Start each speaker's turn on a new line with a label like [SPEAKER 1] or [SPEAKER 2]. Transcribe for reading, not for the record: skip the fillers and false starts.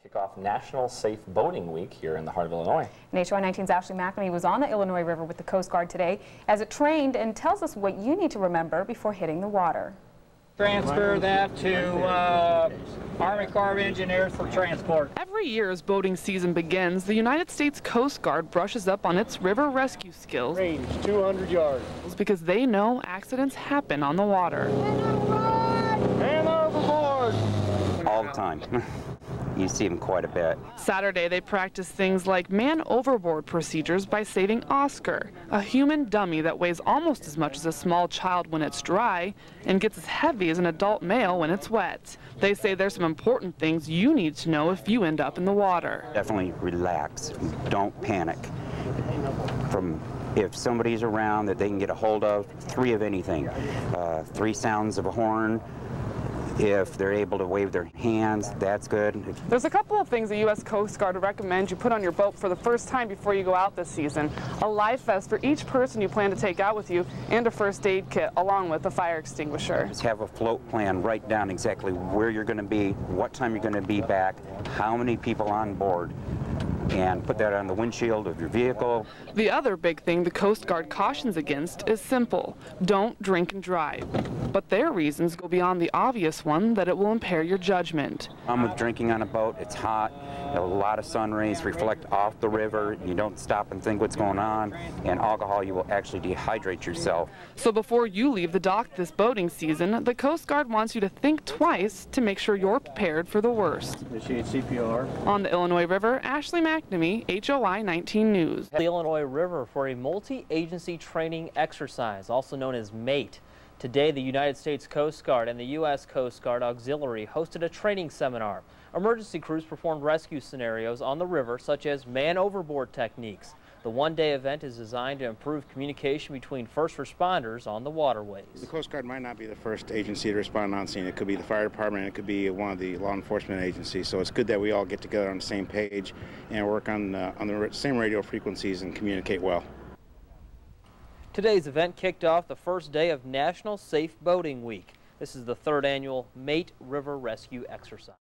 [SPEAKER 1] Kick off National Safe Boating Week here in the heart of Illinois.
[SPEAKER 2] And HY 19's Ashley McNamee was on the Illinois River with the Coast Guard today as it trained and tells us what you need to remember before hitting the water.
[SPEAKER 3] Transfer that to Army Corps of Engineers for transport.
[SPEAKER 4] Every year as boating season begins, the United States Coast Guard brushes up on its river rescue skills.
[SPEAKER 5] Range 200 yards.
[SPEAKER 4] Because they know accidents happen on the water.
[SPEAKER 5] And overboard!
[SPEAKER 6] All the time. You see them quite a bit.
[SPEAKER 4] Saturday, they practice things like man overboard procedures by saving Oscar, a human dummy that weighs almost as much as a small child when it's dry and gets as heavy as an adult male when it's wet. They say there's some important things you need to know if you end up in the water.
[SPEAKER 6] Definitely relax. Don't panic. If somebody's around that they can get a hold of, 3 of anything. 3 sounds of a horn. If they're able to wave their hands, that's good.
[SPEAKER 4] There's a couple of things the U.S. Coast Guard recommends you put on your boat for the first time before you go out this season. A life vest for each person you plan to take out with you, and a first aid kit along with a fire extinguisher.
[SPEAKER 6] Just have a float plan, write down exactly where you're going to be, what time you're going to be back, how many people on board, and put that on the windshield of your vehicle.
[SPEAKER 4] The other big thing the Coast Guard cautions against is simple: don't drink and drive. But their reasons go beyond the obvious one that it will impair your judgment.
[SPEAKER 6] With drinking on a boat, it's hot, a lot of sun rays reflect off the river, you don't stop and think what's going on, and alcohol, you will actually dehydrate yourself.
[SPEAKER 4] So before you leave the dock this boating season, the Coast Guard wants you to think twice to make sure you're prepared for the worst.
[SPEAKER 5] Initiate CPR.
[SPEAKER 4] On the Illinois River, Ashley McNamee, HY 19 News.
[SPEAKER 7] The Illinois River for a multi-agency training exercise, also known as MATE. Today, the United States Coast Guard and the U.S. Coast Guard Auxiliary hosted a training seminar. Emergency crews performed rescue scenarios on the river, such as man overboard techniques. The one-day event is designed to improve communication between first responders on the waterways.
[SPEAKER 8] The Coast Guard might not be the first agency to respond on scene. It could be the fire department, it could be one of the law enforcement agencies. So it's good that we all get together on the same page and work on the same radio frequencies and communicate well.
[SPEAKER 7] Today's event kicked off the first day of National Safe Boating Week. This is the 3rd annual MATE River Rescue Exercise.